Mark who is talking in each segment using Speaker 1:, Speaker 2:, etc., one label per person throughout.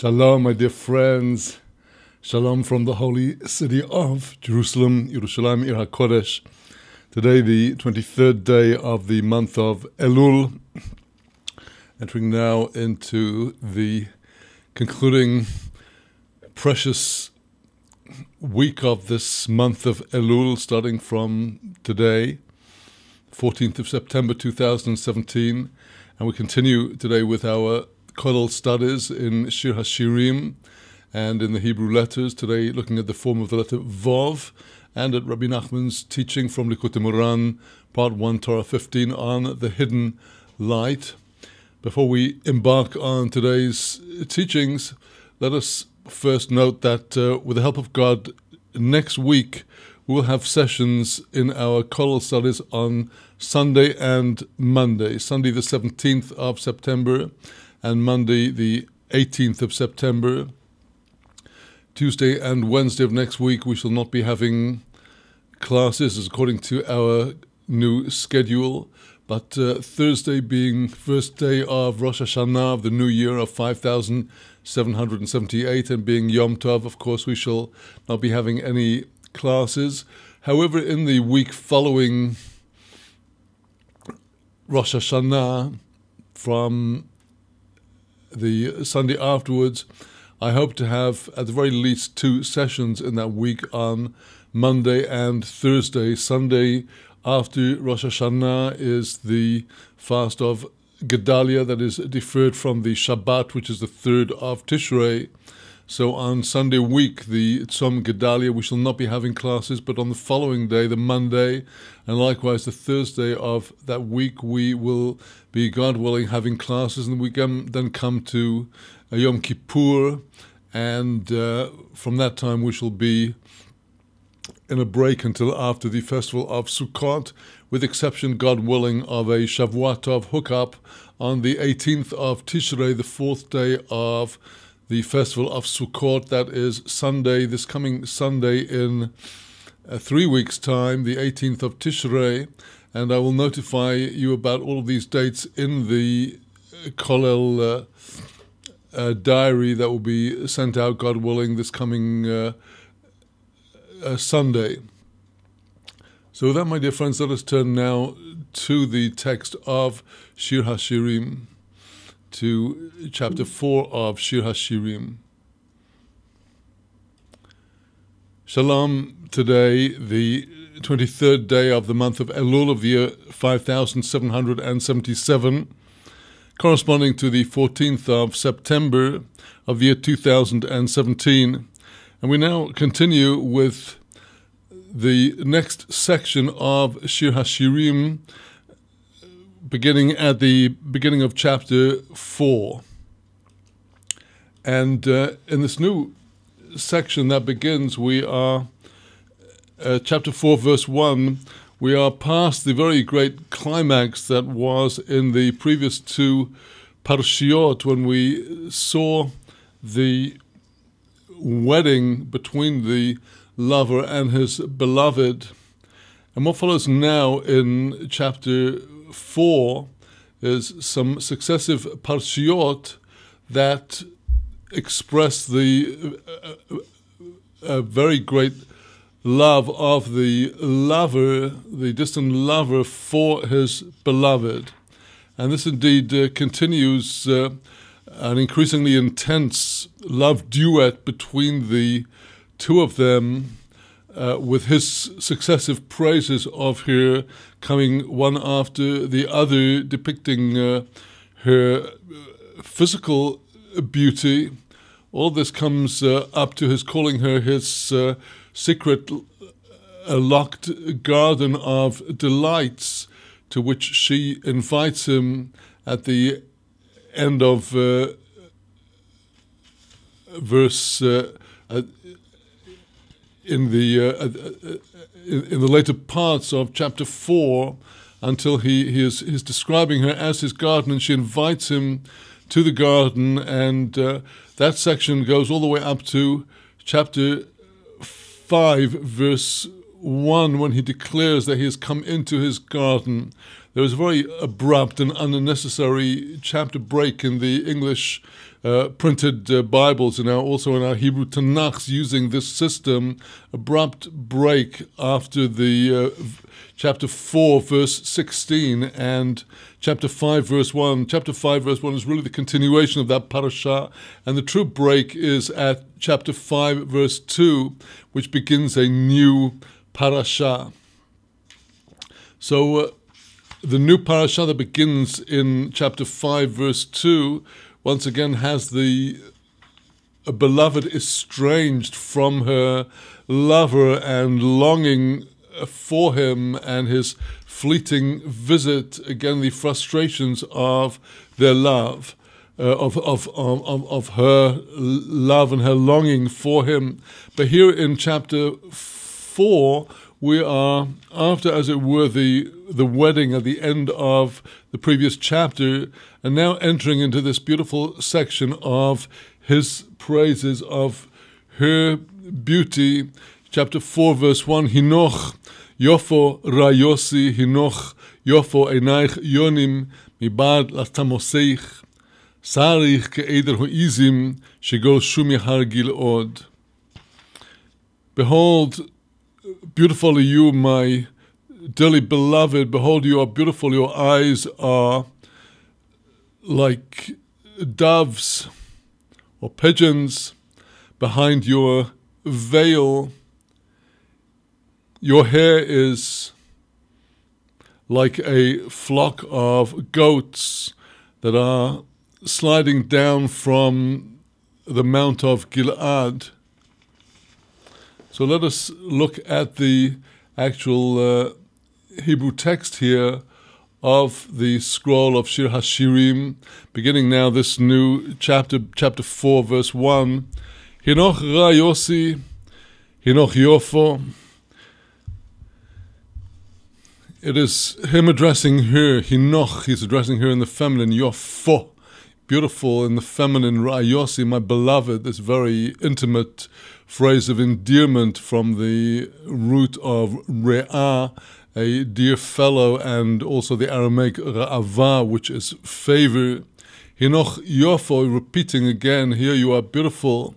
Speaker 1: Shalom, my dear friends. Shalom from the holy city of Jerusalem, Yerushalayim, Ir HaKodesh. Today, the 23rd day of the month of Elul, entering now into the concluding precious week of this month of Elul, starting from today, 14th of September 2017. And we continue today with our Kollel studies in Shir HaShirim and in the Hebrew letters. Today, looking at the form of the letter Vov and at Rabbi Nachman's teaching from Likutei Moran, Part 1, Torah 15, on the hidden light. Before we embark on today's teachings, let us first note that with the help of God, next week we will have sessions in our Kollel studies on Sunday and Monday. Sunday the 17th of September and Monday the 18th of September. Tuesday and Wednesday of next week we shall not be having classes according to our new schedule, but Thursday being first day of Rosh Hashanah of the new year of 5778 and being Yom Tov, of course we shall not be having any classes. However, in the week following Rosh Hashanah, from the Sunday afterwards, I hope to have at the very least 2 sessions in that week on Monday and Thursday. Sunday after Rosh Hashanah is the fast of Gedalia that is deferred from the Shabbat, which is the 3rd of Tishrei. So on Sunday week, the Tzom Gedalia, we shall not be having classes, but on the following day, the Monday, and likewise the Thursday of that week, we will be, God willing, having classes, and we can then come to Yom Kippur, and from that time we shall be in a break until after the festival of Sukkot, with exception, God willing, of a Shavuot Tov hookup on the 18th of Tishrei, the 4th day of the festival of Sukkot. That is Sunday, this coming Sunday in 3 weeks' time, the 18th of Tishrei, and I will notify you about all of these dates in the Kollel diary that will be sent out, God willing, this coming Sunday. So with that, my dear friends, let us turn now to the text of Shir HaShirim, to chapter 4 of Shir HaShirim. Shalom, today, the 23rd day of the month of Elul of the year 5777, corresponding to the 14th of September of the year 2017. And we now continue with the next section of Shir HaShirim, beginning at the beginning of chapter 4. And in this new section that begins, we are, chapter 4, verse 1, we are past the very great climax that was in the previous 2 parshiot, when we saw the wedding between the lover and his beloved. And what follows now in chapter 4 is some successive parshiot that express the very great love of the lover, the distant lover, for his beloved. And this indeed continues an increasingly intense love duet between the two of them, with his successive praises of her coming one after the other, depicting her physical beauty. All this comes up to his calling her his secret locked garden of delights, to which she invites him at the end of verse in the later parts of chapter 4, until he is describing her as his garden, and she invites him to the garden, and that section goes all the way up to chapter 5, verse 1, when he declares that he has come into his garden. there was a very abrupt and unnecessary chapter break in the English printed Bibles, and now also in our Hebrew Tanakhs, using this system, abrupt break after the chapter 4, verse 16, and chapter 5, verse 1. Chapter 5, verse 1 is really the continuation of that parasha, and the true break is at chapter 5, verse 2, which begins a new parasha. So the new parasha that begins in chapter 5, verse 2, once again has a beloved estranged from her lover and longing for him and his fleeting visit, again the frustrations of their love, of her love and her longing for him. But here in chapter 4, we are, after, as it were, the wedding at the end of the previous chapter, and now entering into this beautiful section of his praises of her beauty. Chapter 4, verse 1, Hinoch yofo rayosi, hinoch yofo enaich yonim, mibad latamoseich, sarich ke'eder ho'izim, shegol shumi har gil'od. Behold, beautiful are you, my dearly beloved. Behold, you are beautiful. Your eyes are like doves or pigeons behind your veil. Your hair is like a flock of goats that are sliding down from the Mount of Gilead. So let us look at the actual Hebrew text here of the scroll of Shir HaShirim, beginning now this new chapter 4, verse 1. Hinoch ra yosi, hinoch yofo. It is him addressing her, hinoch, he's addressing her in the feminine, yofo, beautiful in the feminine, ra yosi, my beloved, this very intimate phrase of endearment from the root of re'ah, a dear fellow, and also the Aramaic ra'ava, which is favor. Hinoch yofo, repeating again, here you are beautiful.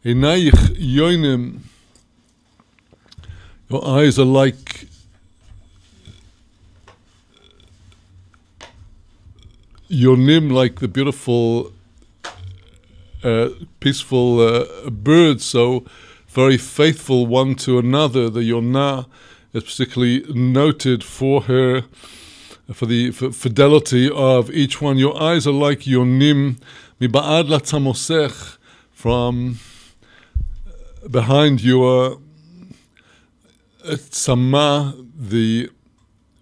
Speaker 1: Einayich yoinim, your eyes are like yonim, like the beautiful peaceful birds, so very faithful one to another. The Yonah is particularly noted for her, for the fidelity of each one. Your eyes are like Yonim, miba'ad latzamosech, from behind your tzama, the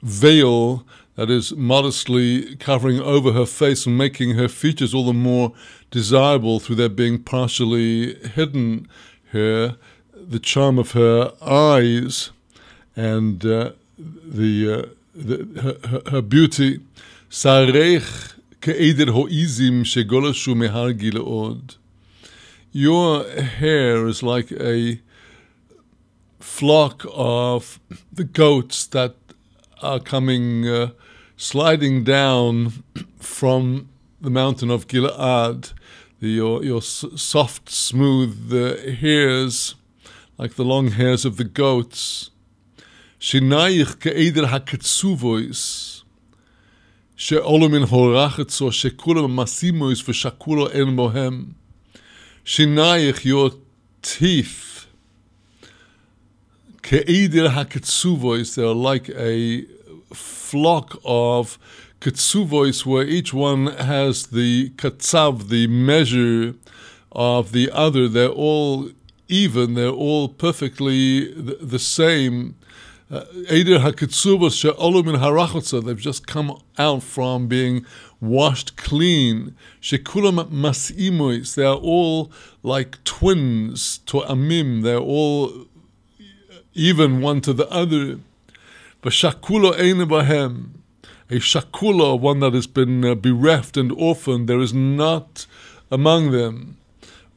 Speaker 1: veil that is modestly covering over her face and making her features all the more desirable through their being partially hidden. Her, the charm of her eyes, and her beauty. Sarech ke'eder ho'izim shegolashu mehar gileod. Your hair is like a flock of the goats that are coming sliding down from the mountain of Gilead. Your soft, smooth hairs, like the long hairs of the goats. Shinayich ke'eder haketsuvois, she'olu min horachetzo, shekulo masimois v'shakulo en bohem. Shinayich, your teeth, ke'eder haketsuvois, they are like a flock of ketsuvois, where each one has the katsav, the measure of the other. They're all even, they're all perfectly the same. Eider haketzuvos she'olu min harachotza, they've just come out from being washed clean. Shekulam masimois, they are all like twins, to'amim, they're all even one to the other. But shakulo ein bahem, a shakula, one that has been bereft and orphaned, there is not among them.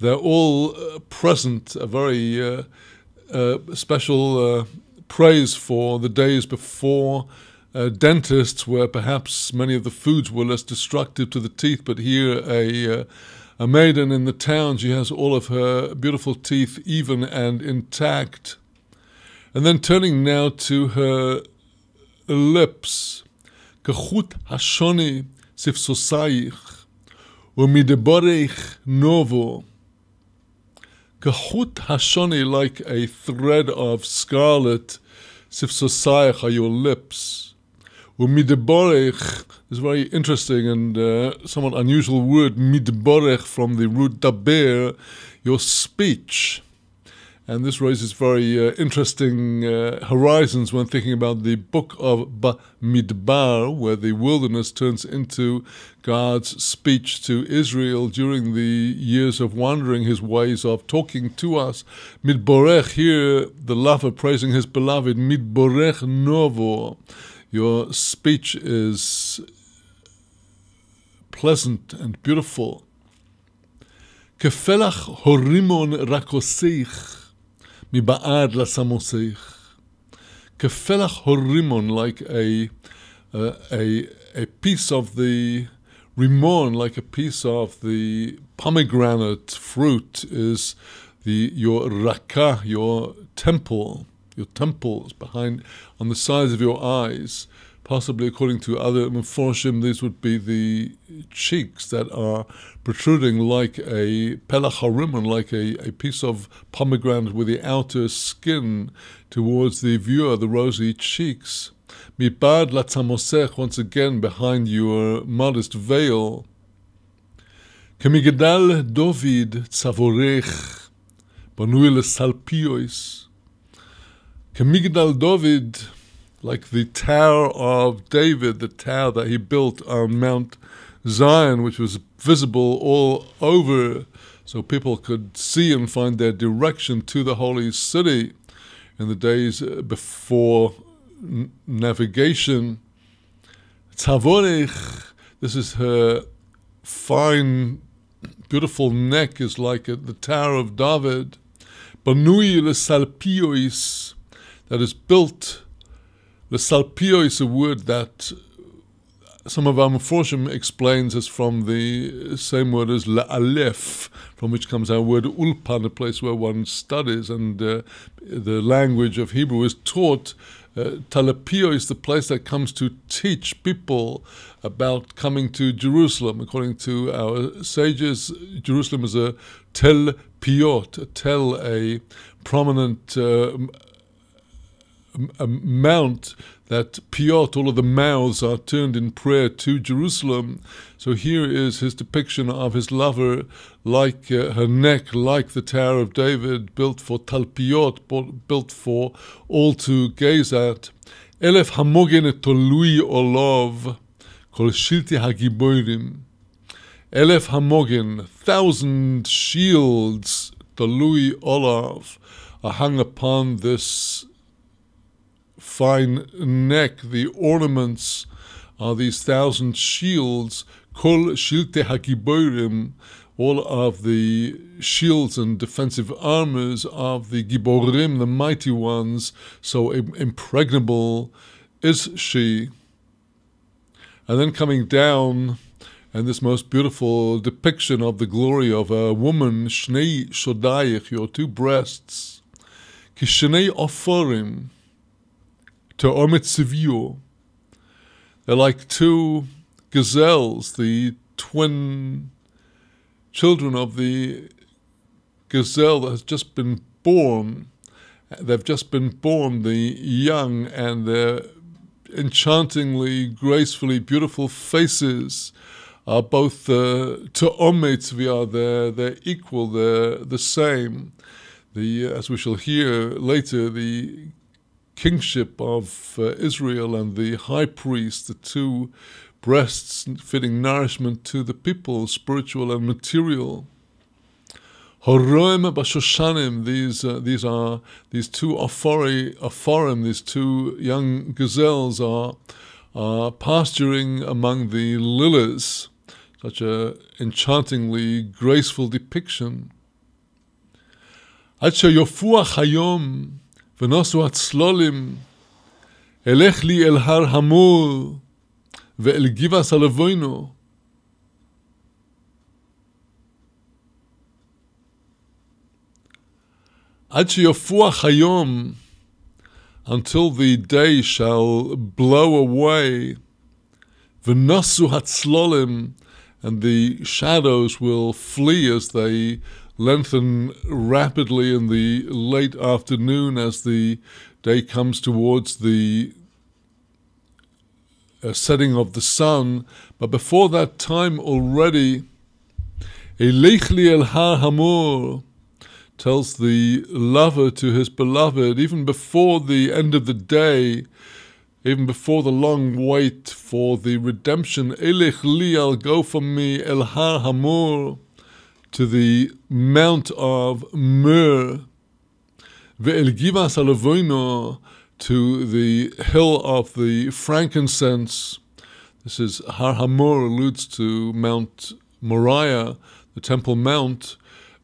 Speaker 1: They're all present, a very special praise for the days before dentists, where perhaps many of the foods were less destructive to the teeth, but here a maiden in the town, she has all of her beautiful teeth even and intact. And then turning now to her lips, Kachut hashoni sifsosaich, umideborech novo. Kachut hashoni, like a thread of scarlet, sifsosaich are your lips. Umideborech is a very interesting and somewhat unusual word, midborech, from the root daber, your speech. And this raises very interesting horizons when thinking about the book of Bamidbar, where the wilderness turns into God's speech to Israel during the years of wandering, his ways of talking to us. Midborech, here the lover praising his beloved, Midborech novo. Your speech is pleasant and beautiful. Kefelach horimon rakoseich. Miba'ad lasamoseich. Kefelach horimon, like a piece of the rimon, like a piece of the pomegranate fruit, is your rakah, your temple. Your temples behind, on the sides of your eyes. Possibly, according to other Meforshim, these would be the cheeks that are protruding like a pelach harimon, like a piece of pomegranate with the outer skin towards the viewer, the rosy cheeks. Mibad latzamosech, once again behind your modest veil. Kemigdal David tzavorech, banui lesalpiois. Kemigdal David, like the Tower of David, the tower that he built on Mount Zion, which was visible all over, so people could see and find their direction to the holy city in the days before navigation. Tzavorech, this is her fine, beautiful neck, is like the Tower of David. Banui lesalpiois, that is built. Lesalpio is a word that some of our Meforshim explains as from the same word as le'alef, from which comes our word ulpan, a place where one studies, and the language of Hebrew is taught. Talepio is the place that comes to teach people about coming to Jerusalem. According to our sages, Jerusalem is a tel piot, a prominent a mount that piot, all of the mouths are turned in prayer to Jerusalem. So here is his depiction of his lover, like her neck, like the Tower of David, built for talpiot, built for all to gaze at. Elef hamogen tolui olov, kol shilti hagiborim. Elef hamogen, 1,000 shields, tolui olav, are hung upon this fine neck. The ornaments are these 1,000 shields, kol shilte hagiborim, all of the shields and defensive armors of the giborim, the mighty ones. So impregnable is she. And then coming down, and this most beautiful depiction of the glory of a woman, shnei shodayich, your two breasts, kishnei oforim, te'omet sivio. They're like two gazelles, the twin children of the gazelle that has just been born. They've just been born, the young, and their enchantingly, gracefully beautiful faces are both te'omet tzvia, they're equal, they're the same. As we shall hear later, the kingship of Israel and the high priest, the two breasts fitting nourishment to the people, spiritual and material. Horoim b'shoshanim, these two ophorim, these two young gazelles are pasturing among the lilies. Such a enchantingly graceful depiction. Ad sheyofuach hayom v'nosu hatzlolim Elech li el har hamor ve'el givas halevoino. Ad sheyafuach hayom, until the day shall blow away, v'nosu hatzlolim, and the shadows will flee as they lengthen rapidly in the late afternoon as the day comes towards the setting of the sun. But before that time already, Elech li el har hamor, tells the lover to his beloved, even before the end of the day, even before the long wait for the redemption, Elech li, I'll go from me, el har hamor, to the Mount of Myrrh, ve'el givas halevoino, to the hill of the frankincense. This is Har Hamor, alludes to Mount Moriah, the Temple Mount,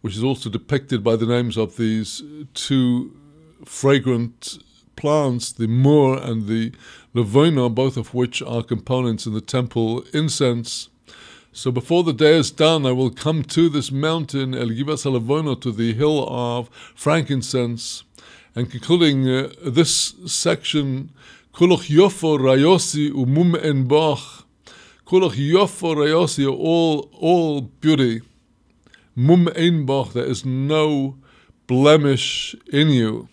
Speaker 1: which is also depicted by the names of these two fragrant plants, the myrrh and the levono, both of which are components in the temple incense. So before the day is done, I will come to this mountain, El Givas HaLevono, to the hill of frankincense. And concluding this section, Kuloch Yofo Rayosi Umum En Boch. Kuloch Yofo Rayosi, all beauty. Mum Ein Boch, there is no blemish in you.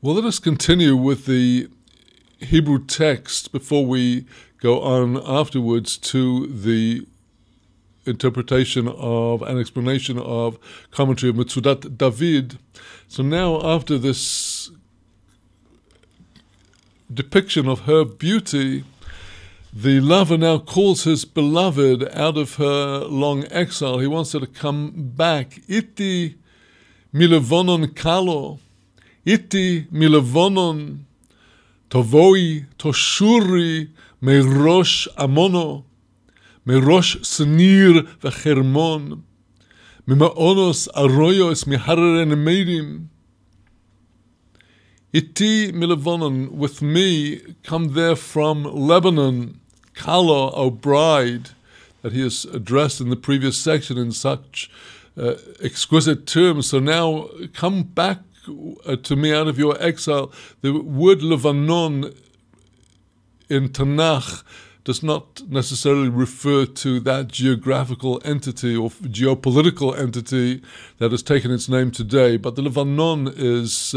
Speaker 1: Well, let us continue with the Hebrew text before we go on afterwards to the interpretation of and explanation of commentary of Metzudat David. So now, after this depiction of her beauty, the lover now calls his beloved out of her long exile. He wants her to come back. Iti milevonon kalo, iti milevonon tovoi toshuri merosh amono, merosh senir v'chermon, mimaonos arroyos mihareren meirim. Iti milevonon, with me, come there from Lebanon, Kala, O bride, that he has addressed in the previous section in such exquisite terms. So now come back to me out of your exile. The word Lebanon in Tanakh does not necessarily refer to that geographical entity or geopolitical entity that has taken its name today, but the Lebanon is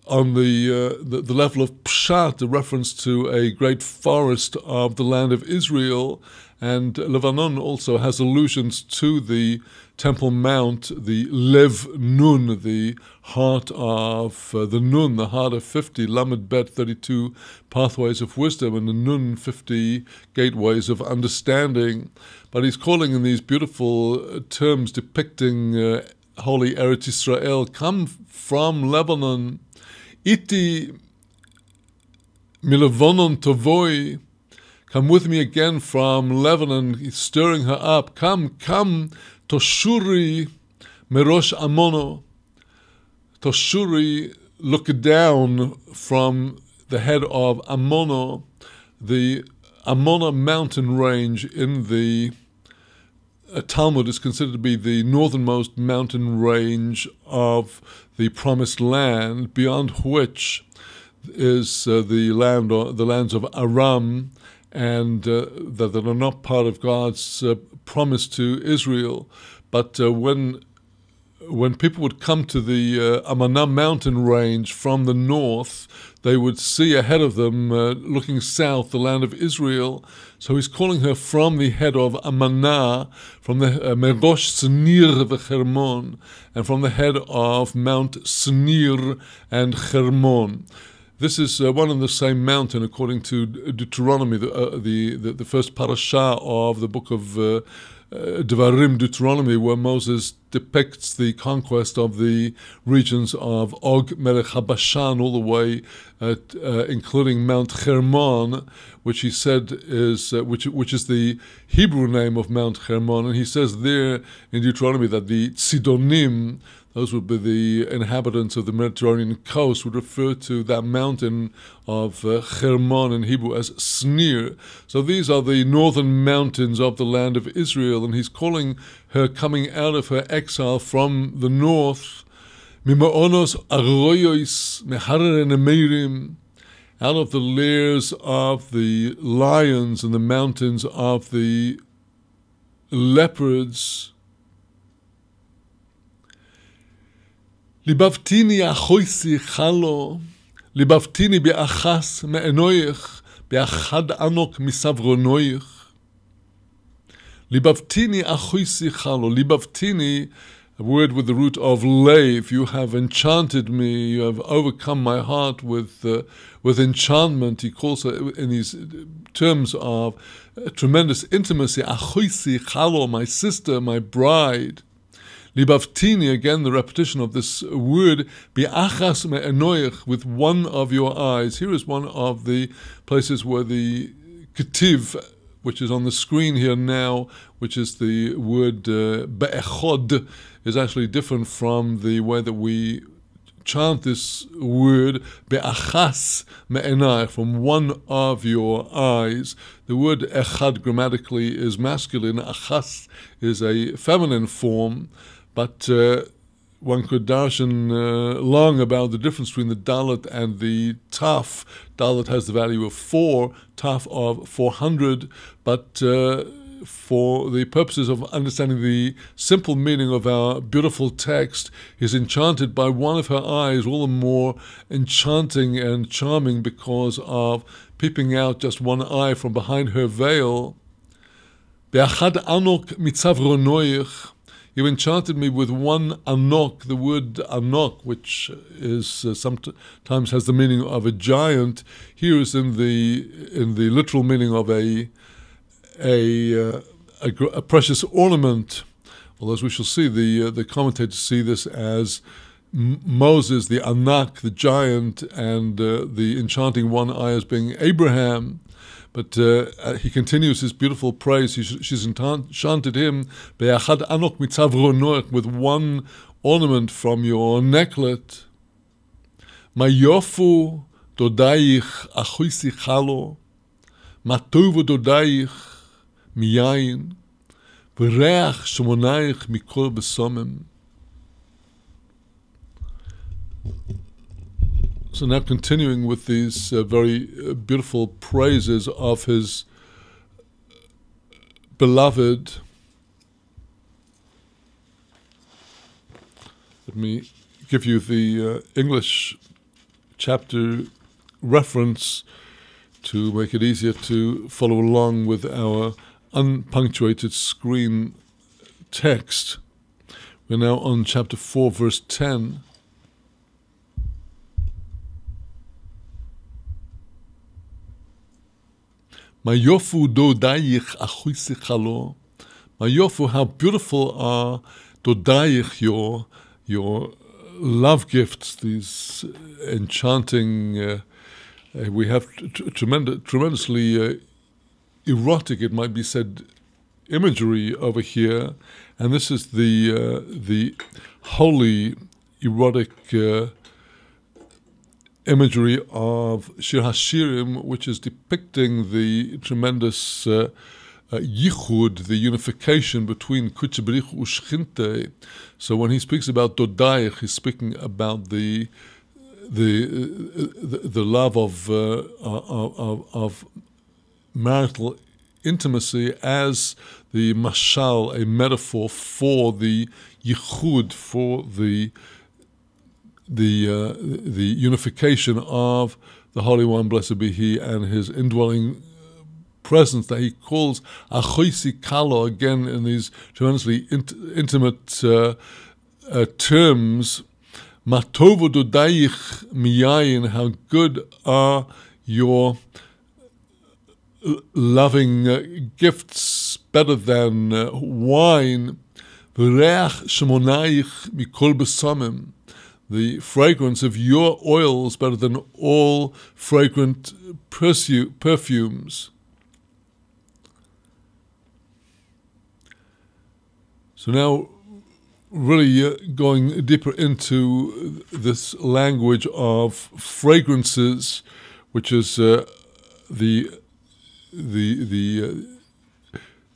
Speaker 1: on the level of Pshat, a reference to a great forest of the land of Israel. And Lebanon also has allusions to the Temple Mount, the Lev Nun, the heart of the Nun, the heart of 50, Lamed Bet, 32 pathways of wisdom, and the Nun, 50 gateways of understanding. But he's calling in these beautiful terms depicting holy Eretz Israel, come from Lebanon. Iti milevonon tovoi, come with me again from Lebanon. He's stirring her up. Come, toshuri merosh amono. Toshuri, look down from the head of Amono, the Amona mountain range in the Talmud is considered to be the northernmost mountain range of the Promised Land, beyond which is the lands of Aram, and that are not part of God's promise to Israel. But when people would come to the Amanah mountain range from the north, they would see ahead of them, looking south, the land of Israel. So he's calling her from the head of Amanah, from the Merosh Senir v'Chermon, and from the head of Mount Senir and Chermon. This is one and the same mountain, according to Deuteronomy, the first parasha of the book of Devarim, Deuteronomy, where Moses depicts the conquest of the regions of Og Melech HaBashan all the way, including Mount Hermon, which he said is which is the Hebrew name of Mount Hermon. And he says there in Deuteronomy that the Tzidonim, those would be the inhabitants of the Mediterranean coast, would refer to that mountain of Hermon in Hebrew as Snir. So these are the northern mountains of the land of Israel, and he's calling her coming out of her exile from the north, Mima'onos Arroyos Meharer Nemeirim, out of the lairs of the lions and the mountains of the leopards. Libavtini achoisi chalo, libavtini be'achas me'enoich, be'achad anok misavronoich. Libavtini achoisi chalo, libavtini, a word with the root of lave. You have enchanted me, you have overcome my heart with enchantment. He calls it in these terms of tremendous intimacy. Achoisi chalo, my sister, my bride. Libavtini, again the repetition of this word, bi'achas me'enoich, with one of your eyes. Here is one of the places where the ketiv, which is on the screen here now, which is the word be'echod, is actually different from the way that we chant this word, be'achas me'enai, from one of your eyes. The word echad grammatically is masculine, achas is a feminine form, but one could darshan long about the difference between the dalet and the taf. Dalet has the value of 4, taf of 400, but for the purposes of understanding the simple meaning of our beautiful text, is enchanted by one of her eyes, all the more enchanting and charming because of peeping out just one eye from behind her veil. Be'achad anok mitzavronoich, you enchanted me with one anok. The word anok, which is sometimes has the meaning of a giant, here is in the literal meaning of a precious ornament. Although, as we shall see, the commentators see this as Moses, the anak, the giant, and the enchanting one eye as being Abraham. But he continues his beautiful praise. She's enchanted him be'achad anok mitzavronoich, with one ornament from your necklet. Mayofu dodaich achoisi chalo, matovu dodaich miyain, v'reach shemonaich mikol besomem. So now continuing with these very beautiful praises of his beloved. Let me give you the English chapter reference to make it easier to follow along with our unpunctuated screen text. We're now on chapter 4, verse 10. Mayofu dodayich achoisi chalo. Mayofu, how beautiful are dodayich, your love gifts, these enchanting, we have tremendously erotic, it might be said, imagery over here, and this is the holy erotic imagery of Shir HaShirim, which is depicting the tremendous yichud, the unification between Kodesh Baruch Hu Shchinte. So when he speaks about Dodayich, he's speaking about the love of marital intimacy as the mashal, a metaphor for the yichud, for the unification of the Holy One, blessed be He, and His indwelling presence that He calls achoisi kalo, again in these tremendously intimate terms. Matovo dodayich miyayin, how good are your loving gifts, better than wine. V'reach shemonayich mikol besamim, the fragrance of your oils better than all fragrant perfumes. So now, really going deeper into this language of fragrances, which is the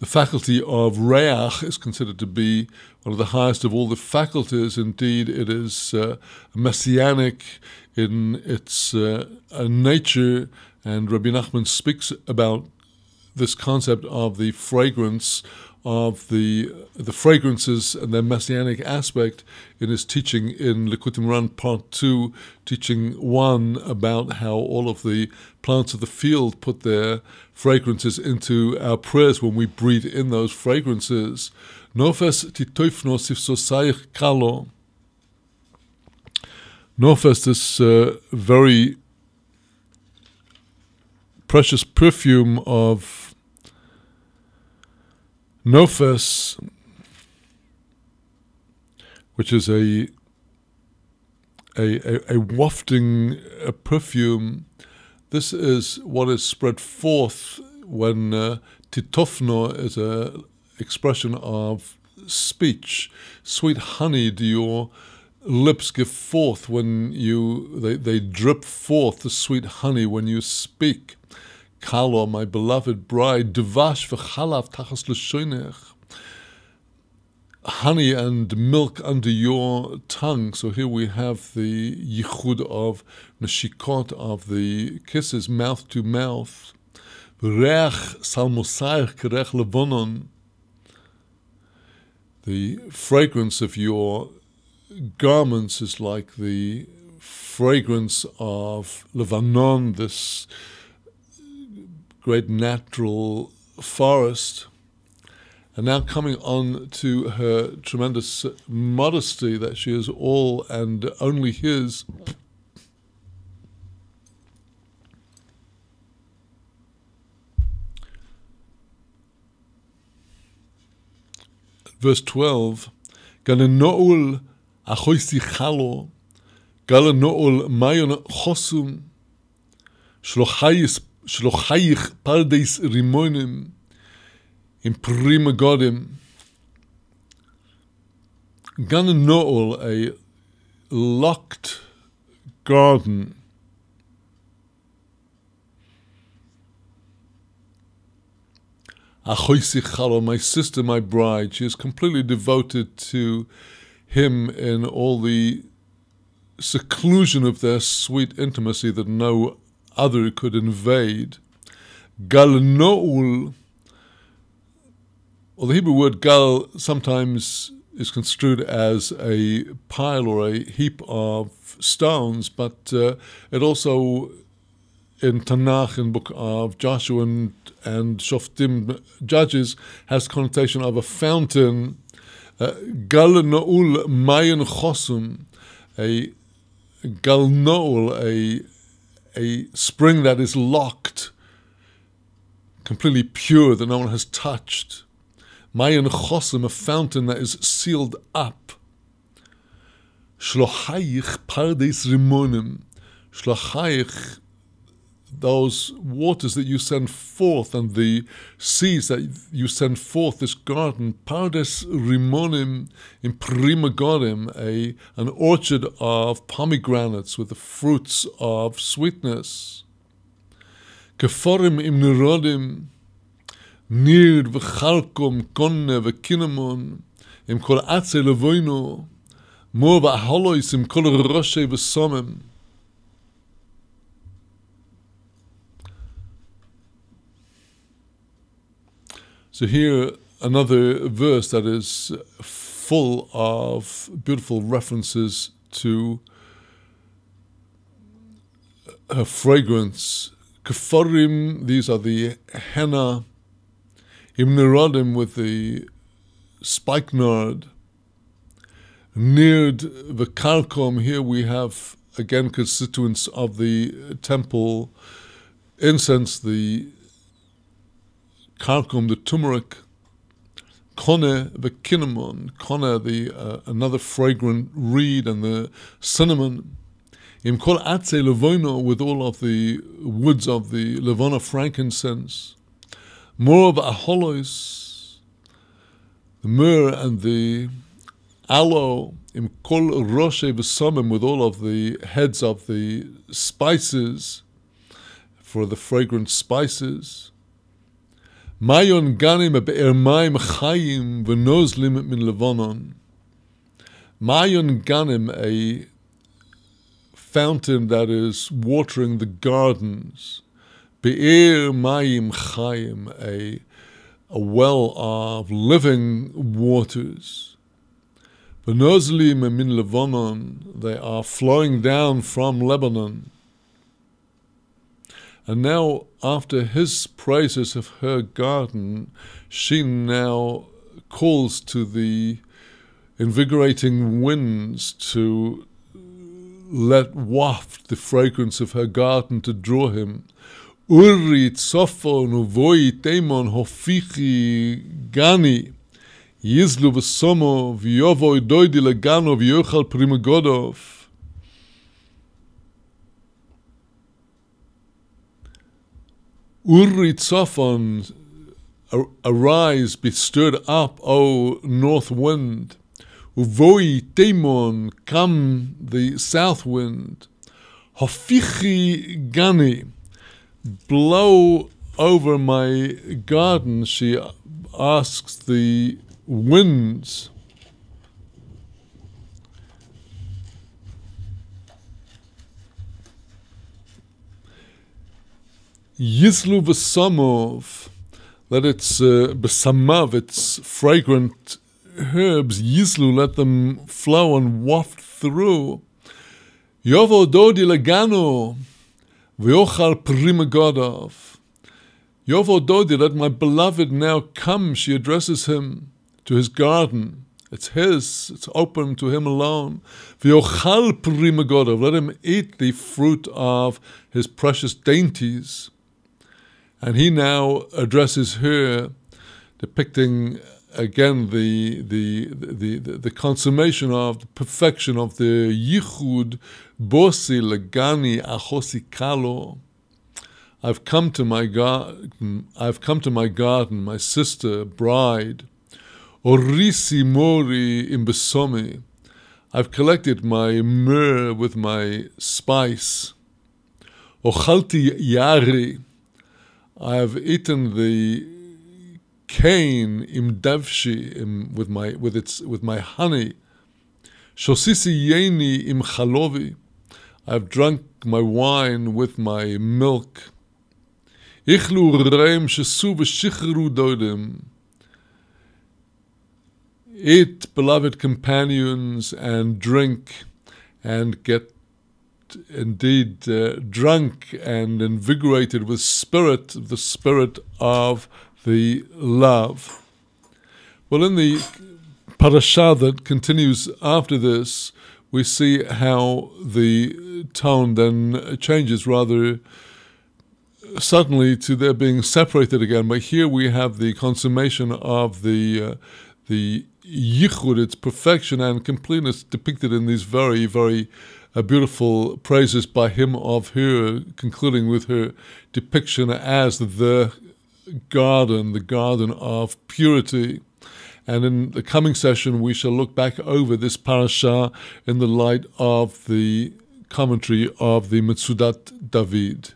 Speaker 1: faculty of reach is considered to be one of the highest of all the faculties. Indeed, it is messianic in its nature, and Rabbi Nachman speaks about this concept of the fragrance of the fragrances and their messianic aspect in his teaching in Likutei Moharan Part 2, teaching 1 about how all of the plants of the field put their fragrances into our prayers when we breathe in those fragrances. Nofes titoifno sifsosayich kalo. Nofes, this very precious perfume of Nofes, which is a wafting perfume. This is what is spread forth when titofno is a expression of speech. Sweet honey do your lips give forth when they drip forth the sweet honey when you speak. Kalo, my beloved bride, devash v'chalav tachas l'shoinech, honey and milk under your tongue. So here we have the yichud of neshikot, of the kisses, mouth to mouth. Reach salmosayich kerech levonon, the fragrance of your garments is like the fragrance of Lebanon, this great natural forest. And now coming on to her tremendous modesty, that she is all and only his. Verse 12, Galenoul achoisi chalo, Galenoul mayon chosum, Shlochayich pardeis rimonim in prima godim. Gan no'ol, a locked garden. Achoisi chalo, my sister, my bride, she is completely devoted to him in all the seclusion of their sweet intimacy that no other could invade. Gal no'ul, well, the Hebrew word gal sometimes is construed as a pile or a heap of stones, but it also in Tanakh, in book of Joshua and Shoftim, Judges, has connotation of a fountain. Gal no'ul mayan chosum, a gal no'ul, a spring that is locked, completely pure, that no one has touched. Mayan chosum, a fountain that is sealed up. Shlochayich pardes rimonim, shlochayich, those waters that you send forth and the seas that you send forth, this garden, pardes rimonim in prima godim, an orchard of pomegranates with the fruits of sweetness. Keforim im nerodim, nir v'chalkom konne v'kinamon, im kol atze levoino, mo v'aholois im kol roshe v'somem. So here, another verse that is full of beautiful references to her fragrance. Keforim, these are the henna. Imnerodim, with the spikenard. Nird v'karkom, here we have again constituents of the temple incense, the karkum, the turmeric. Kone v'kinamon, kone, the another fragrant reed, and the cinnamon. Im kol atze levoino, with all of the woods of the levona frankincense. More of aholois, the myrrh and the aloe, im kol roshe v'samim, with all of the heads of the spices, for the fragrant spices. Mayon ganim be'er mayim chayim v'nozlim min Lebanon. Mayon ganim, a fountain that is watering the gardens. Be'er mayim chayim, a well of living waters. V'nozlim min Lebanon, they are flowing down from Lebanon. And now, after his praises of her garden, she now calls to the invigorating winds to let waft the fragrance of her garden to draw him. Uri tzofon uvoi teimon hofichi gani, yizlu v'somo v'yovo doidi legano v'yochal primagodov. Uri tzofon, arise, be stirred up, O north wind. Uvoi teimon, come the south wind. Hofichi gani, blow over my garden, she asks the winds. Yizlu v'samov, let its b'samav, its fragrant herbs, yizlu, let them flow and waft through. Yovo dodi legano, v'yochal primagodov. Yovo dodi, let my beloved now come, she addresses him to his garden. It's his, it's open to him alone. V'yochal primagodov, let him eat the fruit of his precious dainties. And he now addresses her, depicting again the consummation of the perfection of the yichud bosi legani achosi kalo. I've come to my garden, my sister, bride. Orisi mori imbesomi. I've collected my myrrh with my spice. Ochalti yari. I have eaten the cane im davshi, with my honey. Shosisi yeni im chalovi. I have drunk my wine with my milk. Ichlu reim shesu v'shichru dodim. Eat, beloved companions, and drink, and get indeed drunk and invigorated with the spirit of the love. Well, in the parasha that continues after this, we see how the tone then changes rather suddenly to their being separated again. But here we have the consummation of the yichud, its perfection and completeness, depicted in these very, very beautiful praises by him of her, concluding with her depiction as the garden of purity. And in the coming session, we shall look back over this parasha in the light of the commentary of the Metzudat David.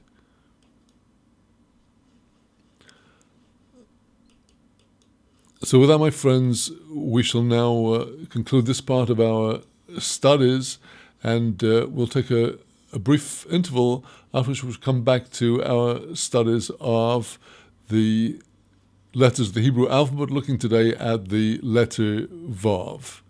Speaker 1: So with that, my friends, we shall now conclude this part of our studies, and we'll take a brief interval, after which we'll come back to our studies of the letters of the Hebrew alphabet, looking today at the letter Vav.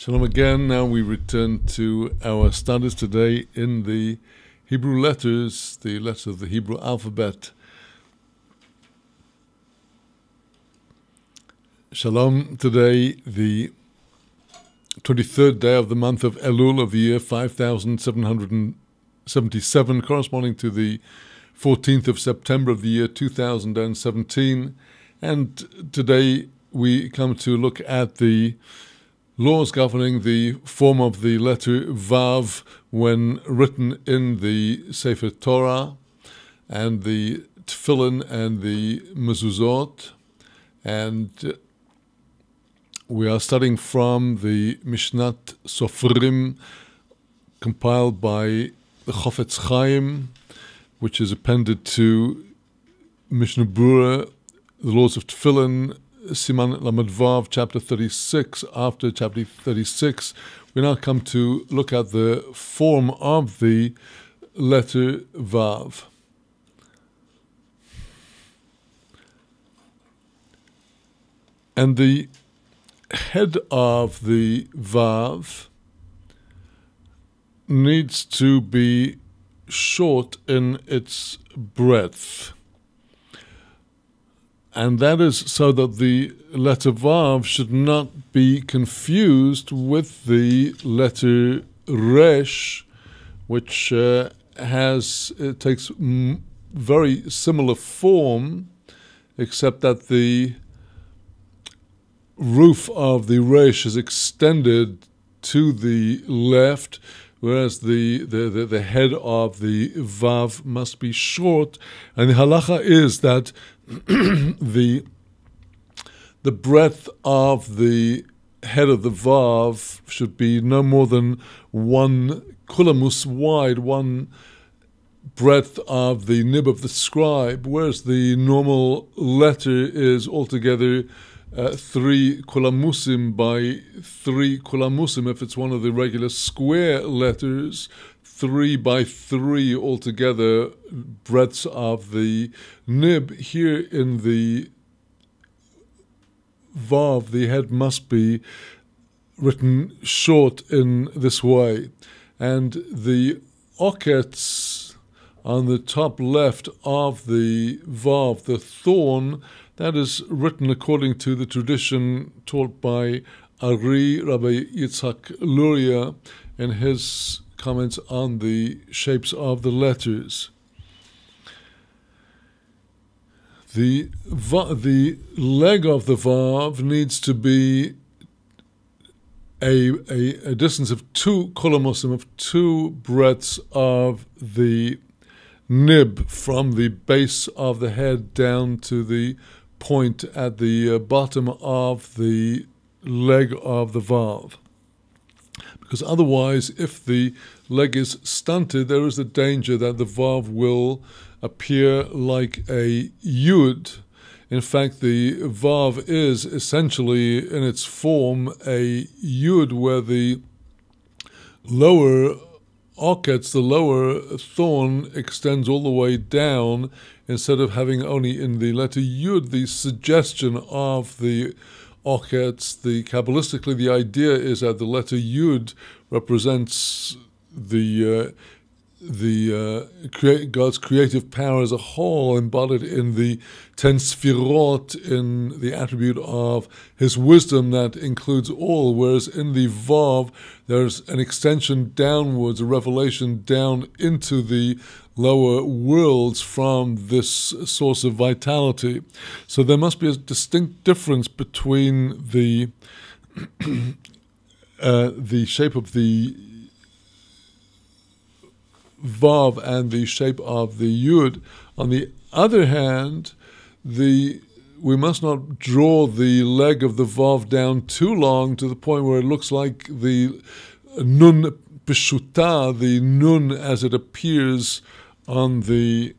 Speaker 1: Shalom again. Now we return to our studies today in the Hebrew letters, the letters of the Hebrew alphabet. Shalom today, the 23rd day of the month of Elul of the year 5777, corresponding to the 14th of September of the year 2017. And today we come to look at the laws governing the form of the letter Vav when written in the Sefer Torah, and the Tefillin and the Mezuzot. And we are studying from the Mishnat Sofrim, compiled by the Chofetz Chaim, which is appended to Mishnah Brura, the laws of Tefillin, Siman Lamed Vav, chapter 36. After chapter 36, we now come to look at the form of the letter Vav. And the head of the Vav needs to be short in its breadth. And that is so that the letter Vav should not be confused with the letter Resh, which takes very similar form, except that the roof of the Resh is extended to the left, whereas the head of the Vav must be short. And the halacha is that the breadth of the head of the Vav should be no more than 1 kulamus wide, 1 breadth of the nib of the scribe, whereas the normal letter is altogether 3 kulamusim by 3 kulamusim. If it's one of the regular square letters, 3 by 3 altogether breadths of the nib. Here in the Vav, the head must be written short in this way. And the okets on the top left of the Vav, the thorn, that is written according to the tradition taught by Ari, Rabbi Yitzhak Luria, in his comments on the shapes of the letters. The leg of the Vav needs to be a distance of 2 kolamosim, of 2 breadths of the nib, from the base of the head down to the point at the bottom of the leg of the Vav. Because otherwise, if the leg is stunted, there is a danger that the Vav will appear like a Yud. In fact, the Vav is essentially, in its form, a Yud, where the lower okets, the lower thorn, extends all the way down, instead of having only in the letter Yud the suggestion of the okets. Kabbalistically, the idea is that the letter Yud represents God's creative power as a whole, embodied in the 10 sfirot, in the attribute of His wisdom that includes all, whereas in the Vav there's an extension downwards, a revelation down into the lower worlds from this source of vitality. So there must be a distinct difference between the shape of the Vav and the shape of the Yud. On the other hand, we must not draw the leg of the Vav down too long to the point where it looks like the Nun Peshuta, the Nun as it appears on the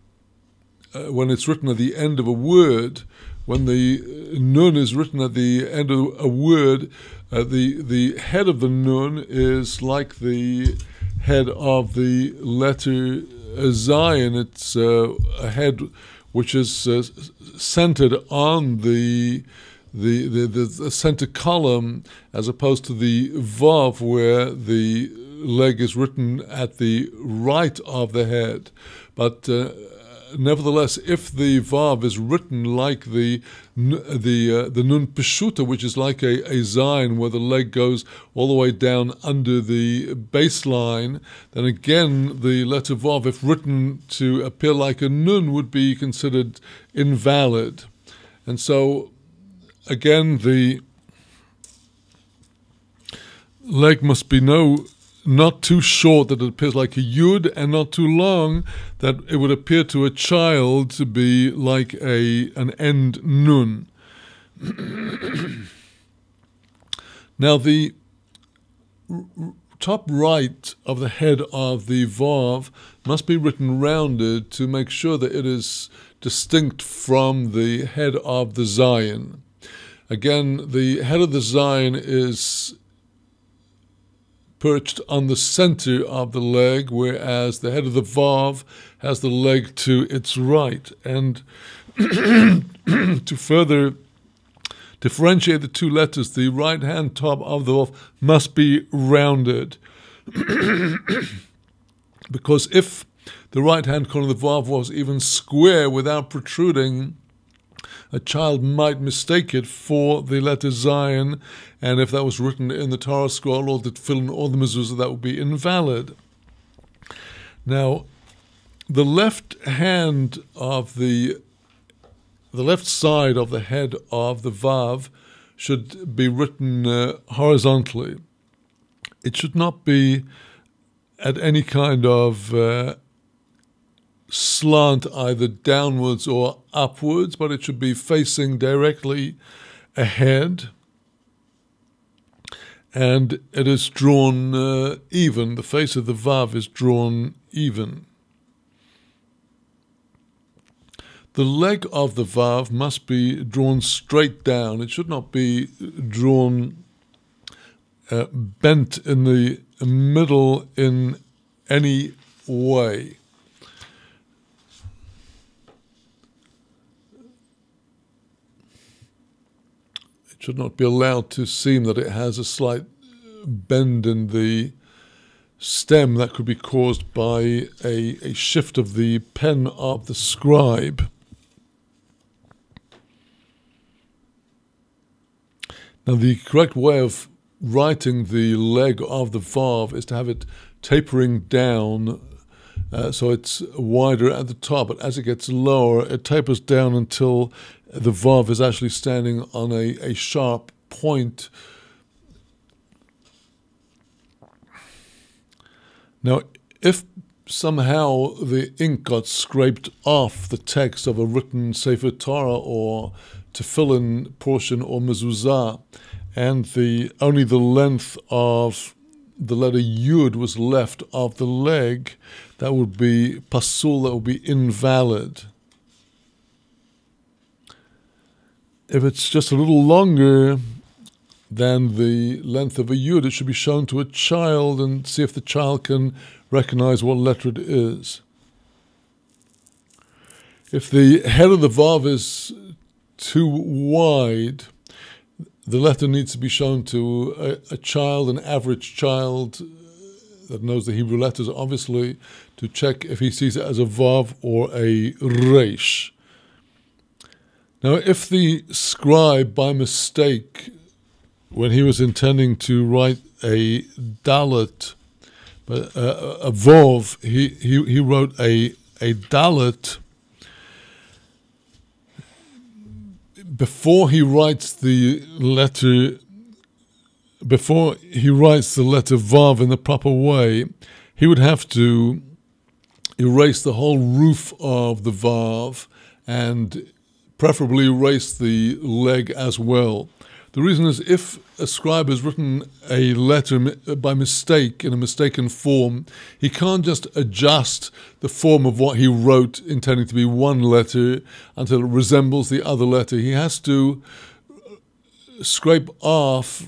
Speaker 1: when it's written at the end of a word. When the Nun is written at the end of a word, the head of the Nun is like the head of the letter Zion. It's a head which is centered on the the center column, as opposed to the vav, where the leg is written at the right of the head. But nevertheless, if the vav is written like the nun peshuta, which is like a zayin, where the leg goes all the way down under the baseline, then again the letter vav, if written to appear like a nun, would be considered invalid. And so again, the leg must be not too short that it appears like a yud, and not too long that it would appear to a child to be like an end nun. Now, the top right of the head of the vav must be written rounded to make sure that it is distinct from the head of the zayin. Again, the head of the zayin is perched on the center of the leg, whereas the head of the vav has the leg to its right. And to further differentiate the two letters, the right-hand top of the vav must be rounded. Because if the right-hand corner of the vav was even square without protruding, a child might mistake it for the letter zayin, and if that was written in the Torah scroll or the tefillin or the mezuzah, that would be invalid. Now, the left hand of the left side of the head of the vav should be written horizontally. It should not be at any kind of slant, either downwards or upwards, but it should be facing directly ahead, and it is drawn even. The face of the vav is drawn even. The leg of the vav must be drawn straight down. It should not be drawn bent in the middle in any way. Should not be allowed to seem that it has a slight bend in the stem that could be caused by a shift of the pen of the scribe. Now, the correct way of writing the leg of the vav is to have it tapering down, so it's wider at the top, but as it gets lower, it tapers down until the vav is actually standing on a sharp point. Now, if somehow the ink got scraped off the text of a written Sefer Torah or tefillin portion or mezuzah, and only the length of the letter yud was left of the leg, that would be pasul, that would be invalid. If it's just a little longer than the length of a yud, it should be shown to a child and see if the child can recognize what letter it is. If the head of the vav is too wide, the letter needs to be shown to a child, an average child that knows the Hebrew letters, obviously, to check if he sees it as a vav or a resh. Now, if the scribe, by mistake, when he was intending to write a dalet, a vov, he wrote a dalet, before he writes the letter vav in the proper way, he would have to erase the whole roof of the vav and preferably erase the leg as well. The reason is, if a scribe has written a letter by mistake in a mistaken form, he can't just adjust the form of what he wrote intending to be one letter until it resembles the other letter. He has to scrape off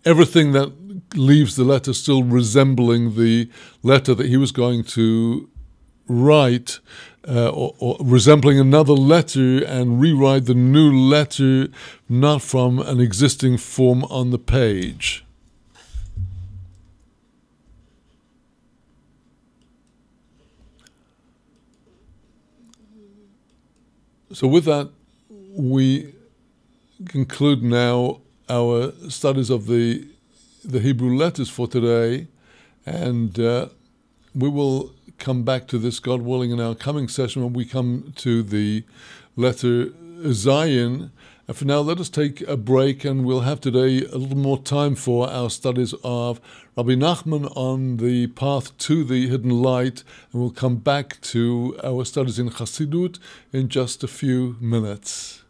Speaker 1: everything that leaves the letter still resembling the letter that he was going to write, or resembling another letter and rewrite the new letter not from an existing form on the page. So with that, we conclude now our studies of the Hebrew letters for today, and we will come back to this, God willing, in our coming session when we come to the letter Zion. And for now, let us take a break, and we'll have today a little more time for our studies of Rabbi Nachman on the path to the hidden light, and we'll come back to our studies in Chassidut in just a few minutes.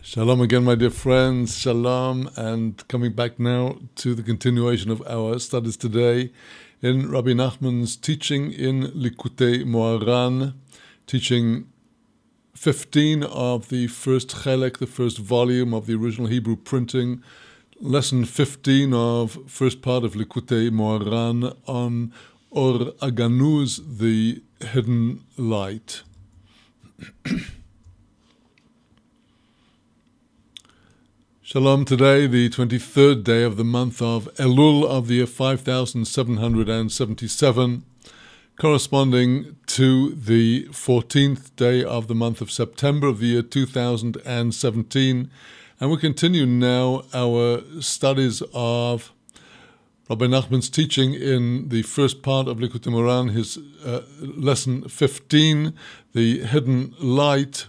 Speaker 1: Shalom again, my dear friends. Shalom, and coming back now to the continuation of our studies today in Rabbi Nachman's teaching in Likutei Moharan, teaching 15 of the first chelek, the first volume of the original Hebrew printing, lesson 15 of first part of Likutei Moharan on Or Aganuz, the hidden light. Shalom, today the 23rd day of the month of Elul of the year 5777, corresponding to the 14th day of the month of September of the year 2017. And we continue now our studies of Rabbi Nachman's teaching in the first part of Likutei Moharan, his lesson 15, the hidden light,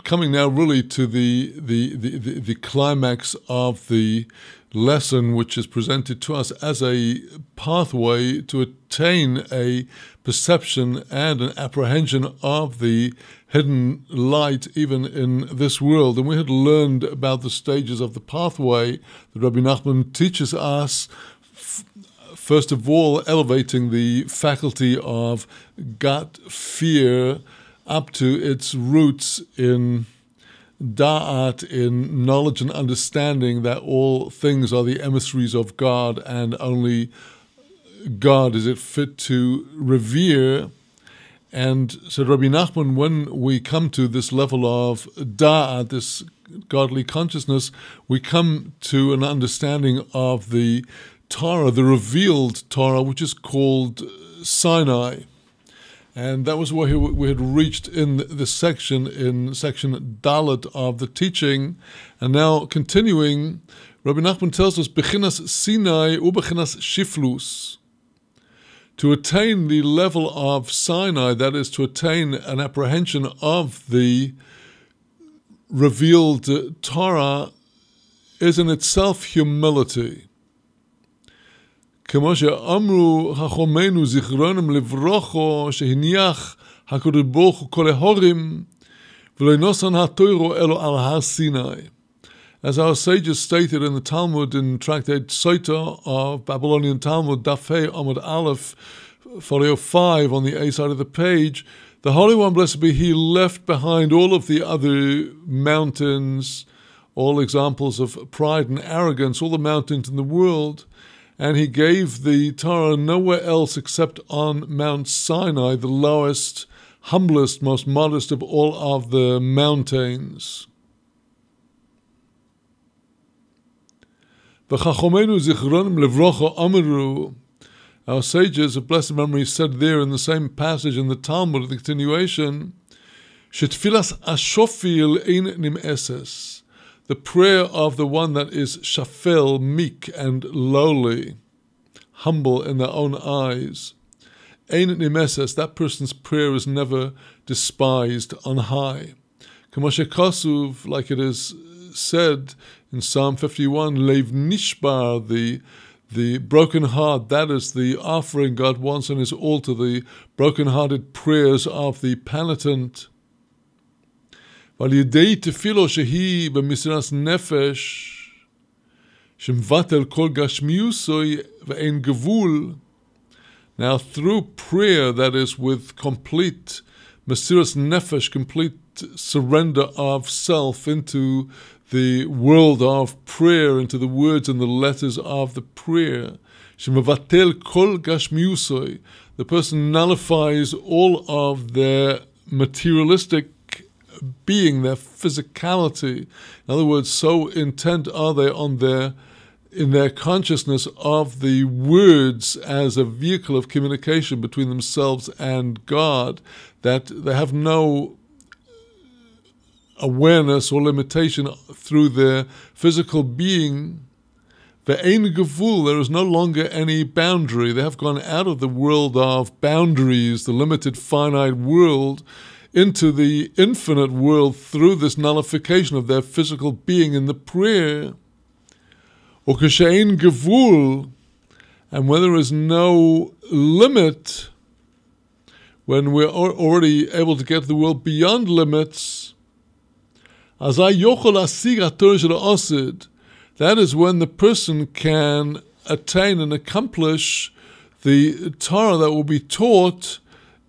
Speaker 1: coming now really to the climax of the lesson, which is presented to us as a pathway to attain a perception and an apprehension of the hidden light even in this world. And we had learned about the stages of the pathway that Rabbi Nachman teaches us, first of all elevating the faculty of gut fear up to its roots in da'at, in knowledge and understanding that all things are the emissaries of God and only God is it fit to revere. And so Rabbi Nachman, when we come to this level of da'at, this godly consciousness, we come to an understanding of the Torah, the revealed Torah, which is called Sinai. And that was where we had reached in this section, in section Dalet of the teaching. And now continuing, Rabbi Nachman tells us, Bechinas Sinai u Bechinas Shiflus. To attain the level of Sinai, that is to attain an apprehension of the revealed Torah, is in itself humility. כמו שאמרו חכמינו זיכרונם לברוכו שהניח הקדוש ברוך הוא כל ההורים ולא נוסן התורה אלא על הר סיני. As our sages stated in the Talmud in Tractate Sota of Babylonian Talmud, Daf Hey Amud Aleph, folio 5 on the A side of the page, the Holy One, blessed be He, left behind all of the other mountains, all examples of pride and arrogance, all the mountains in the world, and He gave the Torah nowhere else except on Mount Sinai, the lowest, humblest, most modest of all of the mountains. Our sages of blessed memory said there in the same passage in the Talmud, the continuation, the prayer of the one that is shafel, meek and lowly, humble in their own eyes. Ein nimeses, that person's prayer is never despised on high. K'moshe Kosuv, like it is said in Psalm 51, Leiv Nishbar, the broken heart, that is the offering God wants on His altar, the broken-hearted prayers of the penitent. ועל ידי תפילו שהיא במסירת נפש שמבטל כל גשמיוסוי ואין גבול. Now through prayer that is with complete mesiras nefesh, complete surrender of self into the world of prayer, into the words and the letters of the prayer, שמבטל כל גשמיוסוי, the person nullifies all of their materialistic being, their physicality. In other words, so intent are they on in their consciousness of the words as a vehicle of communication between themselves and God, that they have no awareness or limitation through their physical being. Ve'ein gevul, there is no longer any boundary. They have gone out of the world of boundaries, the limited finite world, into the infinite world through this nullification of their physical being in the prayer. Ukeshein gevul, and when there is no limit, when we're already able to get to the world beyond limits, that is when the person can attain and accomplish the Torah that will be taught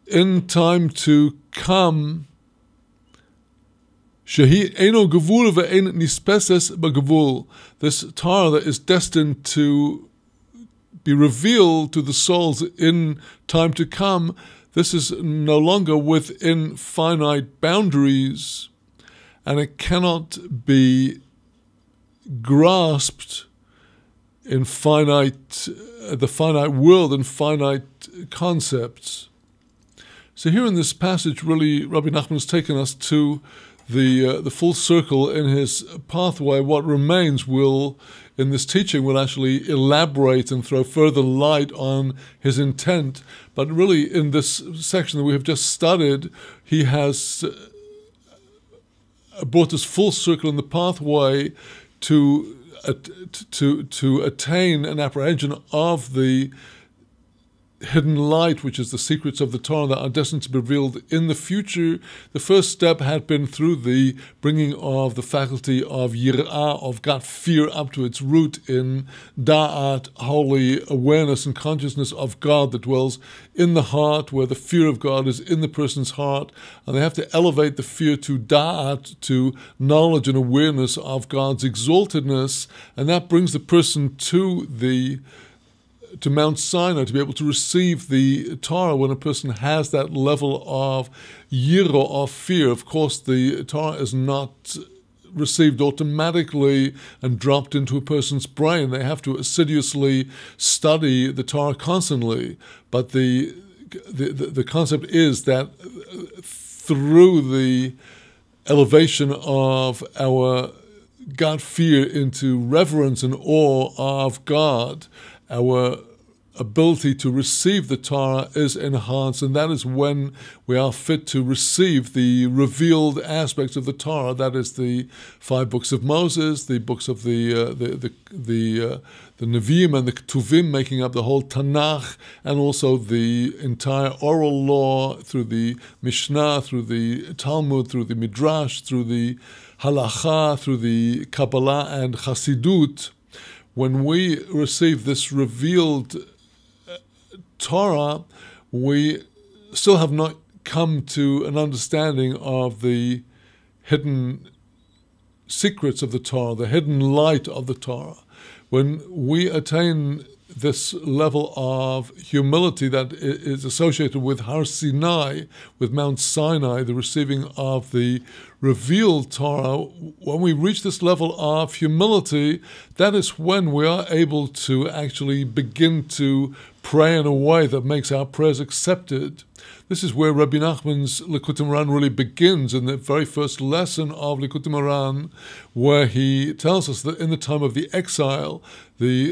Speaker 1: in time to come. This Torah that is destined to be revealed to the souls in time to come, this is no longer within finite boundaries, and it cannot be grasped in the finite world and finite concepts. So here in this passage, really, Rabbi Nachman has taken us to the full circle in his pathway. What remains in this teaching will actually elaborate and throw further light on his intent. But really, in this section that we have just studied, he has brought us full circle in the pathway to attain an apprehension of the hidden light, which is the secrets of the Torah that are destined to be revealed in the future. The first step had been through the bringing of the faculty of yir'ah, of God fear, up to its root in da'at, holy awareness and consciousness of God that dwells in the heart, where the fear of God is in the person's heart. And they have to elevate the fear to da'at, to knowledge and awareness of God's exaltedness, and that brings the person to Mount Sinai, to be able to receive the Torah. When a person has that level of yirah, of fear, of course the Torah is not received automatically and dropped into a person's brain. They have to assiduously study the Torah constantly. But the concept is that through the elevation of our God fear into reverence and awe of God, our ability to receive the Torah is enhanced, and that is when we are fit to receive the revealed aspects of the Torah. That is the 5 books of Moses, the books of the Nevi'im and the Ketuvim, making up the whole Tanakh, and also the entire oral law through the Mishnah, through the Talmud, through the Midrash, through the Halacha, through the Kabbalah and Chassidut. When we receive this revealed Torah, we still have not come to an understanding of the hidden secrets of the Torah, the hidden light of the Torah. When we attain this level of humility that is associated with Har Sinai, with Mount Sinai, the receiving of the revealed Torah, when we reach this level of humility, that is when we are able to actually begin to pray in a way that makes our prayers accepted. This is where Rabbi Nachman's Likutei Moharan really begins, in the very first lesson of Likutei Moharan, where he tells us that in the time of the exile,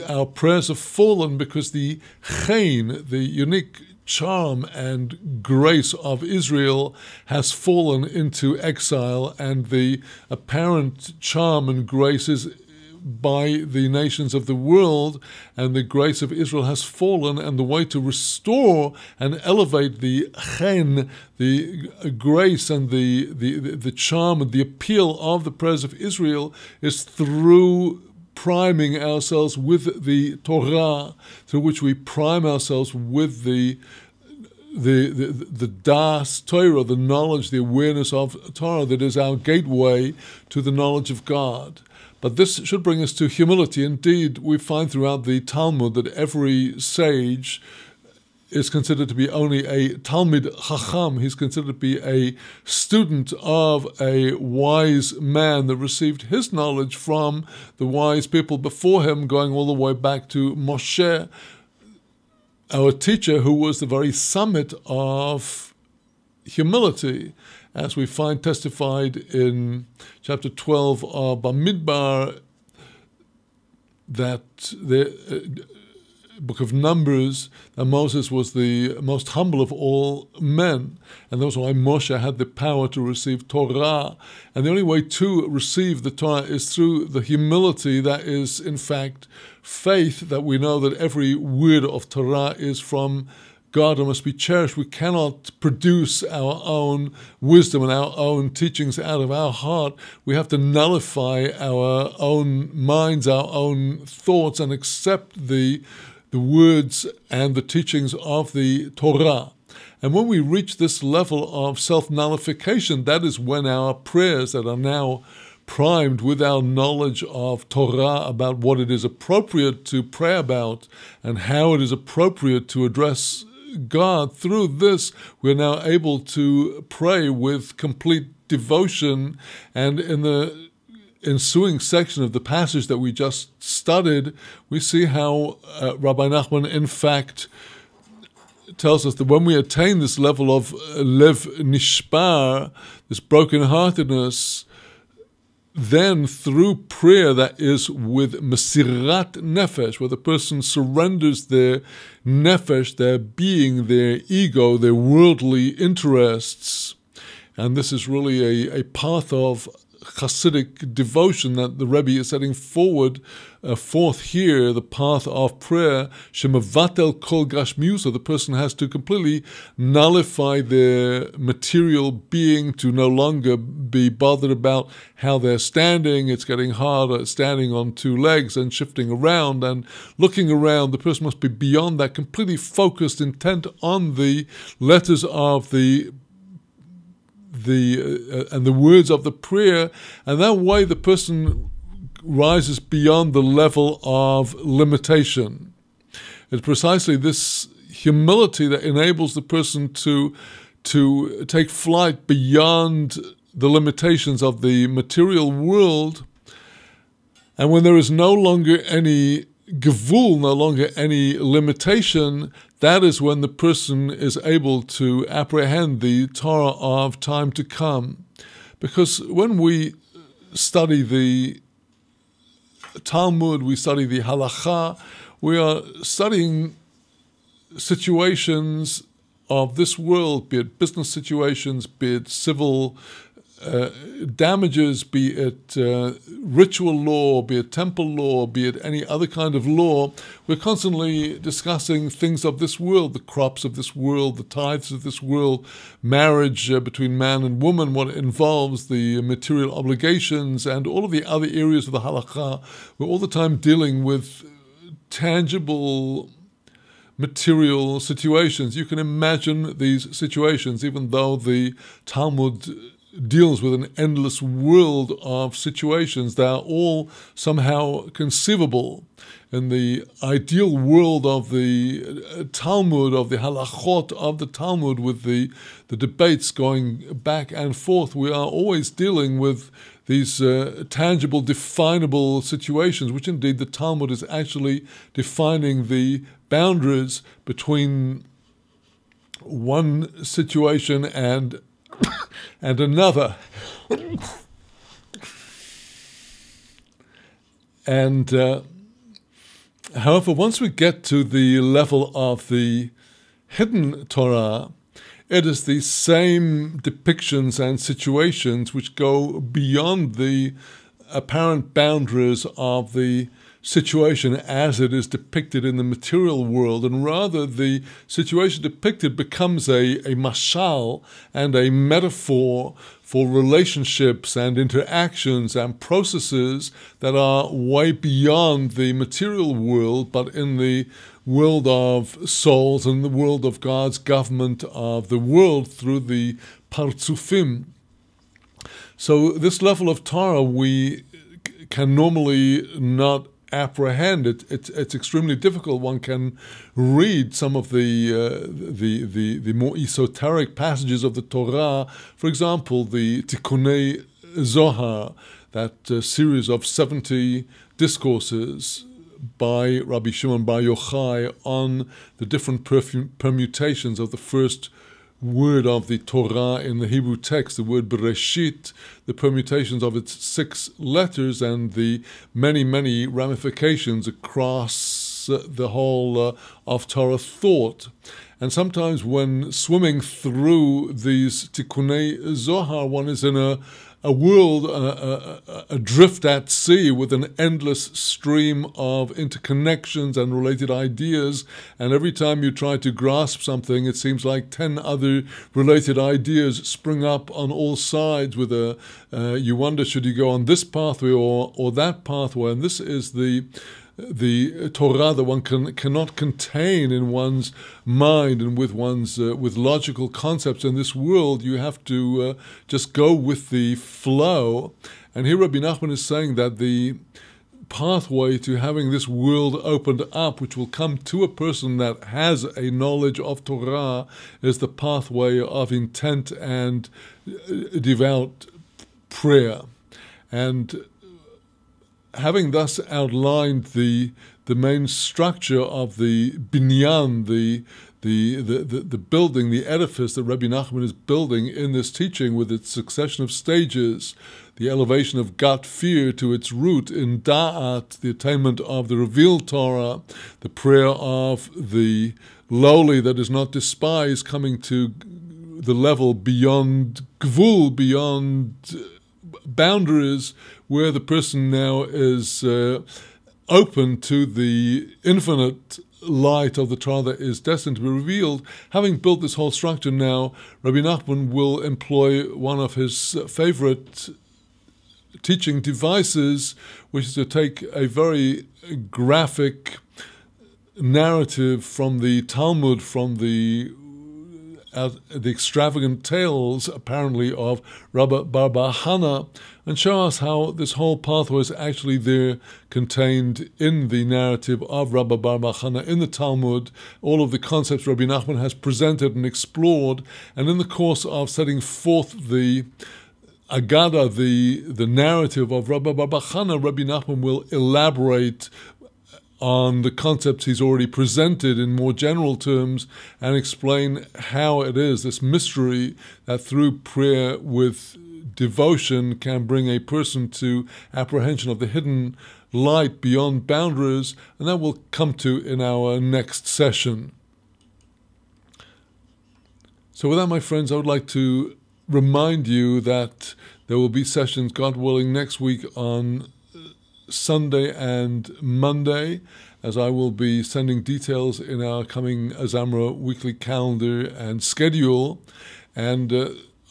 Speaker 1: our prayers have fallen because the chen, the unique charm and grace of Israel, has fallen into exile, and the apparent charm and grace is by the nations of the world, and the grace of Israel has fallen, and the way to restore and elevate the chen, the grace and the charm and the appeal of the prayers of Israel, is through priming ourselves with the Torah, through which we prime ourselves with the das Torah, the knowledge, the awareness of Torah that is our gateway to the knowledge of God. But this should bring us to humility. Indeed, we find throughout the Talmud that every sage is considered to be only a Talmid Chacham. He's considered to be a student of a wise man that received his knowledge from the wise people before him, going all the way back to Moshe, our teacher, who was the very summit of humility, as we find testified in chapter 12 of Bamidbar, that the book of Numbers, that Moses was the most humble of all men, and that's why Moshe had the power to receive Torah. And the only way to receive the Torah is through the humility that is, in fact, faith, that we know that every word of Torah is from God and must be cherished. We cannot produce our own wisdom and our own teachings out of our heart. We have to nullify our own minds, our own thoughts, and accept the words and the teachings of the Torah. And when we reach this level of self-nullification, that is when our prayers that are now primed with our knowledge of Torah about what it is appropriate to pray about and how it is appropriate to address God, through this we're now able to pray with complete devotion. And in the ensuing section of the passage that we just studied, we see how Rabbi Nachman in fact tells us that when we attain this level of lev nishbar, this brokenheartedness, then through prayer that is with mesirat nefesh, where the person surrenders their nefesh, their being, their ego, their worldly interests, and this is really a path of Hasidic devotion that the Rebbe is setting forth here, the path of prayer, shemavatel kol gashmiusa. The person has to completely nullify their material being, to no longer be bothered about how they're standing. It's getting harder standing on two legs and shifting around and looking around. The person must be beyond that, completely focused, intent on the letters of the words of the prayer, and that way the person rises beyond the level of limitation. It's precisely this humility that enables the person to take flight beyond the limitations of the material world, and when there is no longer any gevul, no longer any limitation, that is when the person is able to apprehend the Torah of time to come. Because when we study the Talmud, we study the Halacha, we are studying situations of this world, be it business situations, be it civil damages, be it ritual law, be it temple law, be it any other kind of law. We're constantly discussing things of this world, the crops of this world, the tithes of this world, marriage between man and woman, what it involves, the material obligations, and all of the other areas of the halakha. We're all the time dealing with tangible material situations. You can imagine these situations, even though the Talmud deals with an endless world of situations. They are all somehow conceivable. In the ideal world of the Talmud, of the halachot of the Talmud, with the debates going back and forth, we are always dealing with these tangible, definable situations, which indeed the Talmud is actually defining the boundaries between one situation and another. And however, once we get to the level of the hidden Torah, it is the same depictions and situations which go beyond the apparent boundaries of the situation as it is depicted in the material world, and rather the situation depicted becomes a mashal and a metaphor for relationships and interactions and processes that are way beyond the material world, but in the world of souls and the world of God's government of the world through the partsufim. So this level of Torah we can normally not apprehend. It's extremely difficult. One can read some of the more esoteric passages of the Torah. For example, the Tikkunei Zohar, that series of 70 discourses by Rabbi Shimon Bar Yochai on the different permutations of the first word of the Torah in the Hebrew text, the word Bereshit, the permutations of its 6 letters, and the many ramifications across the whole of Torah thought. And sometimes when swimming through these Tikkunei Zohar, one is in a a world adrift at sea with an endless stream of interconnections and related ideas, and every time you try to grasp something, it seems like 10 other related ideas spring up on all sides with you wonder, should you go on this pathway or that pathway? And this is the Torah that one cannot contain in one's mind and with one's with logical concepts in this world. You have to just go with the flow. And here Rabbi Nachman is saying that the pathway to having this world opened up, which will come to a person that has a knowledge of Torah, is the pathway of intent and devout prayer. And having thus outlined the main structure of the binyan, the building, the edifice that Rabbi Nachman is building in this teaching with its succession of stages, the elevation of gut fear to its root in da'at, the attainment of the revealed Torah, the prayer of the lowly that is not despised, coming to the level beyond gvul, beyond boundaries, where the person now is open to the infinite light of the Torah that is destined to be revealed. Having built this whole structure now, Rabbi Nachman will employ one of his favorite teaching devices, which is to take a very graphic narrative from the Talmud, from the extravagant tales, apparently, of Rabbi Bar Hana, and show us how this whole pathway is actually there, contained in the narrative of Rabbi Bar Hana in the Talmud, all of the concepts Rabbi Nachman has presented and explored, and in the course of setting forth the Agada, the narrative of Rabbi Bar Hana, Rabbi Nachman will elaborate on the concepts he's already presented in more general terms and explain how it is, this mystery that through prayer with devotion can bring a person to apprehension of the hidden light beyond boundaries, and that will come to in our next session. So with that, my friends, I would like to remind you that there will be sessions, God willing, next week on Sunday and Monday, as I will be sending details in our coming Azamra weekly calendar and schedule. And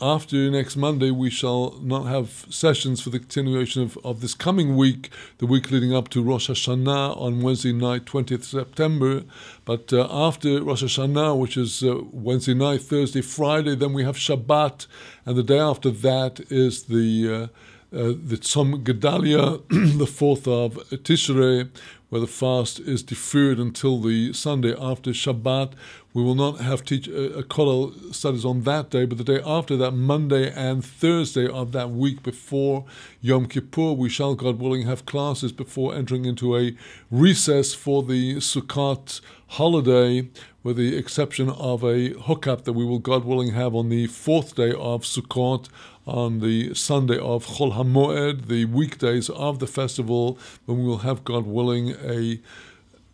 Speaker 1: after next Monday, we shall not have sessions for the continuation of this coming week, the week leading up to Rosh Hashanah on Wednesday night, 20th September. But after Rosh Hashanah, which is Wednesday night, Thursday, Friday, then we have Shabbat, and the day after that is the Tzom Gedalia, the 4th of Tishrei, where the fast is deferred until the Sunday after Shabbat. We will not have Kollel studies on that day, but the day after that, Monday and Thursday of that week before Yom Kippur, we shall, God willing, have classes before entering into a recess for the Sukkot holiday, with the exception of a hookup that we will, God willing, have on the 4th day of Sukkot, on the Sunday of Chol HaMoed, the weekdays of the festival, when we will have, God willing, a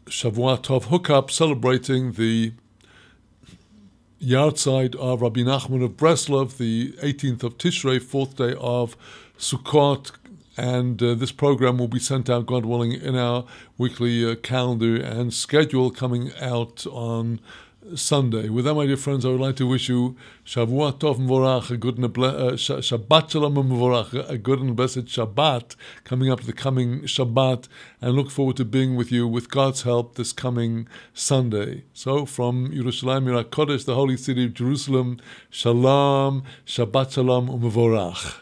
Speaker 1: Shavuot Tov hookup celebrating the Yahrzeit of Rabbi Nachman of Breslov, the 18th of Tishrei, 4th day of Sukkot, and this program will be sent out, God willing, in our weekly calendar and schedule coming out on Sunday. With that, my dear friends, I would like to wish you Shavuot Tov Mvorach, a good and Shabbat Shalom Mvorach, a good and blessed Shabbat coming up to the coming Shabbat, and look forward to being with you with God's help this coming Sunday. So from Yerushalayim Ira Kodesh, the holy city of Jerusalem, Shalom, Shabbat Shalom Mvorach.